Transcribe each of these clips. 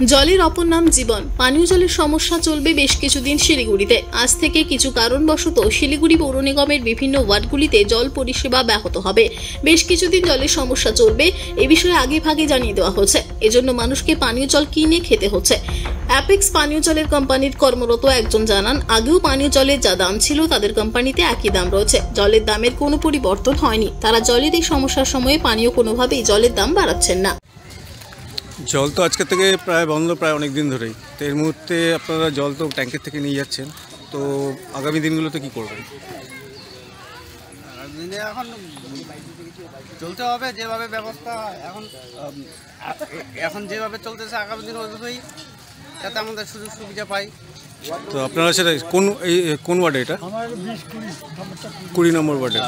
জলের অপর নাম জীবন। পানীয় জলের সমস্যা চলবে বেশ কিছুদিন শিলিগুড়িতে। আজ থেকে কিছু কারণবশত শিলিগুড়ি পৌর নিগমের বিভিন্ন ওয়ার্ডগুলিতে জল পরিষেবা ব্যাহত হবে। বেশ কিছুদিন জলের সমস্যা চলবে, এ বিষয়ে আগে ভাগে জানিয়ে দেওয়া হচ্ছে। এজন্য মানুষকে পানীয় জল কিনে খেতে হচ্ছে। অ্যাপেক্স পানীয় জলের কোম্পানির কর্মরত একজন জানান, আগেও পানীয় জলের যা দাম ছিল তাদের কোম্পানিতে একই দাম রয়েছে। জলের দামের কোনো পরিবর্তন হয়নি। তারা জলের এই সমস্যার সময়ে পানীয় কোনোভাবেই জলের দাম বাড়াচ্ছেন না। জল তো আজকে থেকে প্রায় বন্ধ, প্রায় অনেক দিন ধরেই। তো এর মুহূর্তে আপনারা জল তো ট্যাঙ্কের থেকে নিয়ে যাচ্ছেন, তো আগামী দিনগুলোতে কী করবেন? আগামী দিনে এখন চলতে হবে যেভাবে ব্যবস্থা এখন যেভাবে চলতেছে, আগামী দিন ওইভাবেই যাতে আমাদের সুযোগ সুবিধা পাই। তো আপনারা সেটা কোন ওয়ার্ডে? এটা 20 নম্বর ওয়ার্ডে।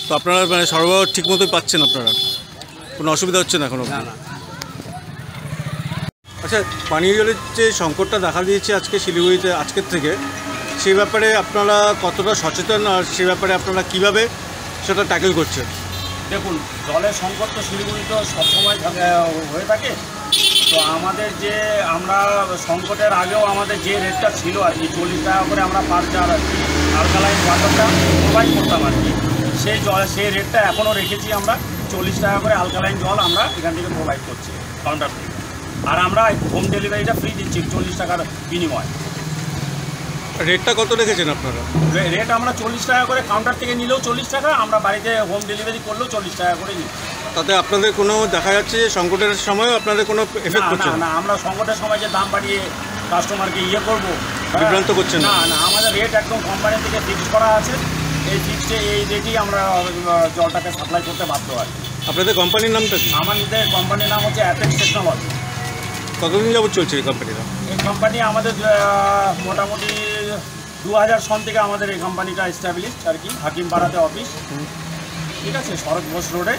তো আপনারা মানে সরবরাহ ঠিক মতোই পাচ্ছেন? আপনারা কোনো অসুবিধা হচ্ছে না এখনো? না না। আচ্ছা, পানীয় জলের যে সংকটটা দেখা দিয়েছে আজকে শিলিগুড়িতে আজকের থেকে, সেই ব্যাপারে আপনারা কতটা সচেতন, আর সে ব্যাপারে আপনারা কিভাবে সেটা ট্যাকেল করছেন? দেখুন, জলের সংকট তো শিলিগুড়িতে সবসময় হয়ে থাকে। তো আমাদের যে আমরা সংকটের আগেও আমাদের যে রেটটা ছিল আর কি, 40 টাকা করে আমরা পার জার আর কি আলকালাইন ওয়াটারটা প্রোভাইড করতাম আর কি, সেই রেটটা এখনও রেখেছি আমরা। 40 টাকা করে আলকালাইন জল আমরা এখান থেকে প্রোভাইড করছি কাউন্টার থেকে। আর আমরা হোম ডেলিভারিটা ফ্রি দিচ্ছি 40 টাকার বিনিময়। রেটটা কত রেখেছেন আপনারা? রেট আমরা 40 টাকা করে, কাউন্টার থেকে নিলেও 40 টাকা, আমরা বাড়িতে হোম ডেলিভারি করলেও 40 টাকা করে নিই। তাতে আপনাদের কোনো দেখা যাচ্ছে যে সংকটের সময়ও আপনাদের কোনো এফেক্ট করছে না? আমরা সংকটের সময় যে দাম বাড়িয়ে কাস্টমারকে করবো, বিভ্রান্ত করছেন না? আমাদের রেট একদম কোম্পানি থেকে ফিক্স করা আছে। এই ফিক্সডে এই রেটেই আমরা জলটাকে সাপ্লাই করতে বাধ্য হয়। আপনাদের কোম্পানির নামটা কি? আমাদের কোম্পানির নাম হচ্ছে অ্যাপেক্স টেকনোলজি। কতদিন যাবত চলছে এই কোম্পানিটা? এই কোম্পানি আমাদের মোটামুটি 2000 সন থেকে আমাদের এই কোম্পানিটা এস্টাবলিশ আর কি, হাকিমপাড়াতে অফিস। ঠিক আছে, শরৎ ঘোষ রোডে,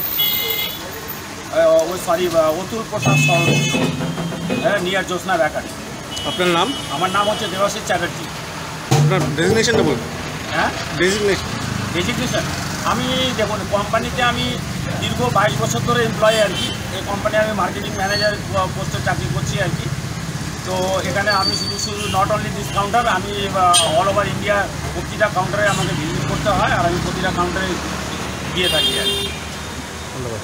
অতুল প্রসাদ সরোজ, নিয়ার জ্যোৎস্না বেকারি। আপনার নাম? আমার নাম হচ্ছে দেবাশিস চ্যাটার্জি। আপনার ডেজিগনেশনটা বলুন। হ্যাঁ, ডেজিগনেশন আমি দেখুন, কোম্পানিতে আমি দীর্ঘ 22 বছর ধরে এমপ্লয়ি আর কি। এই কোম্পানি আমি মার্কেটিং ম্যানেজার পোস্টে চাকরি করছি আর কি। তো এখানে আমি শুধু নট অনলি দিস কাউন্টার, আমি অল ওভার ইন্ডিয়া প্রতিটা কাউন্টারে আমাকে ভিজিট করতে হয়, আর আমি প্রতিটা কাউন্টারে গিয়ে থাকি আর কি। ধন্যবাদ।